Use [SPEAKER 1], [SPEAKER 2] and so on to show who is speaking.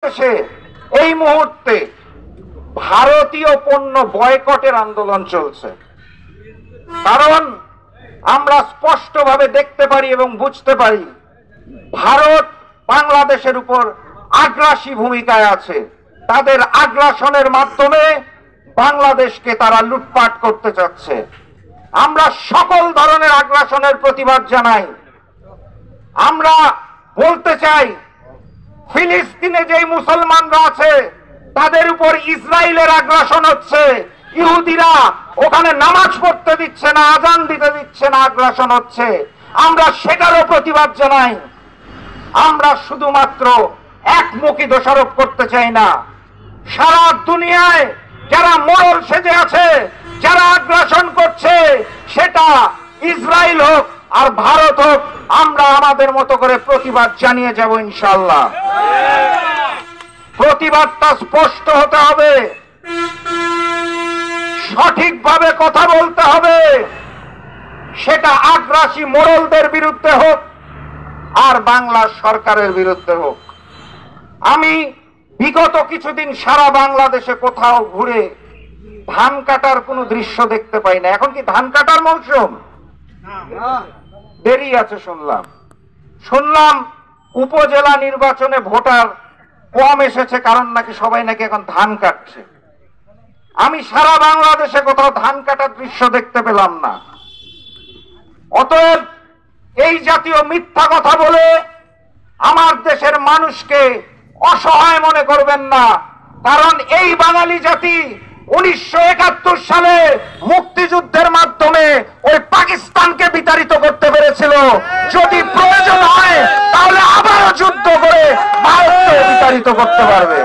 [SPEAKER 1] বাংলাদেশে এই মুহূর্তে ভারতীয় পণ্য বয়কটের আন্দোলন চলছে। কারণ আমরা স্পষ্টভাবে দেখতে পারি এবং বুঝতে পারি ভারত বাংলাদেশের উপর আগ্রাসী ভূমিকায় আছে। তাদের আগ্রাসনের মাধ্যমে বাংলাদেশকে তারা লুটপাট করতে চাচ্ছে। আমরা সকল ধরনের আগ্রাসনের প্রতিবাদ জানাই। আমরা বলতে চাই ফিলিস্তিনে যে মুসলমানরা আছে তাদের উপর ইসরায়েলের আগ্রাসন হচ্ছে। ইহুদিরা ওখানে নামাজ পড়তে দিচ্ছে না, আজান দিতে দিচ্ছে না, আগ্রাসন হচ্ছে। আমরা সেটারও প্রতিবাদ জানাই। আমরা শুধুমাত্র একমুখী দোষারোপ করতে চাই না। সারা দুনিয়ায় যারা মোড়ল সেজে আছে, যারা আগ্রাসন করছে, সেটা ইসরায়েল হোক আর ভারত হোক, আমরা আমাদের মতো করে প্রতিবাদ জানিয়ে যাব ইনশাআল্লাহ। প্রতিবাদটা স্পষ্ট হতে হবে, সঠিকভাবে কথা বলতে হবে। সেটা আগ্রাসী মোড়লদের বিরুদ্ধে হোক আর বাংলা সরকারের বিরুদ্ধে হোক। আমি বিগত কিছুদিন সারা বাংলাদেশে কোথাও ঘুরে ধান কাটার কোনো দৃশ্য দেখতে পাই না। এখন কি ধান কাটার মৌসুম? দেরি আছে শুনলাম উপজেলা নির্বাচনে ভোটার কম এসেছে, কারণ নাকি সবাই নাকি এখন ধান কাটছে। আমি সারা বাংলাদেশে কোথাও ধান কাটার দৃশ্য দেখতে পেলাম না। অতএব এই জাতীয় মিথ্যা কথা বলে আমার দেশের মানুষকে অসহায় মনে করবেন না। কারণ এই বাঙালি জাতি 1971 সালে মুক্তিযুদ্ধের মাধ্যমে ওই পাকিস্তানকে বিতাড়িত করতে পেরেছিল। যদি প্রয়োজন হয় তাহলে আবারও যুদ্ধ করে ভারতকে বিতাড়িত করতে পারবে।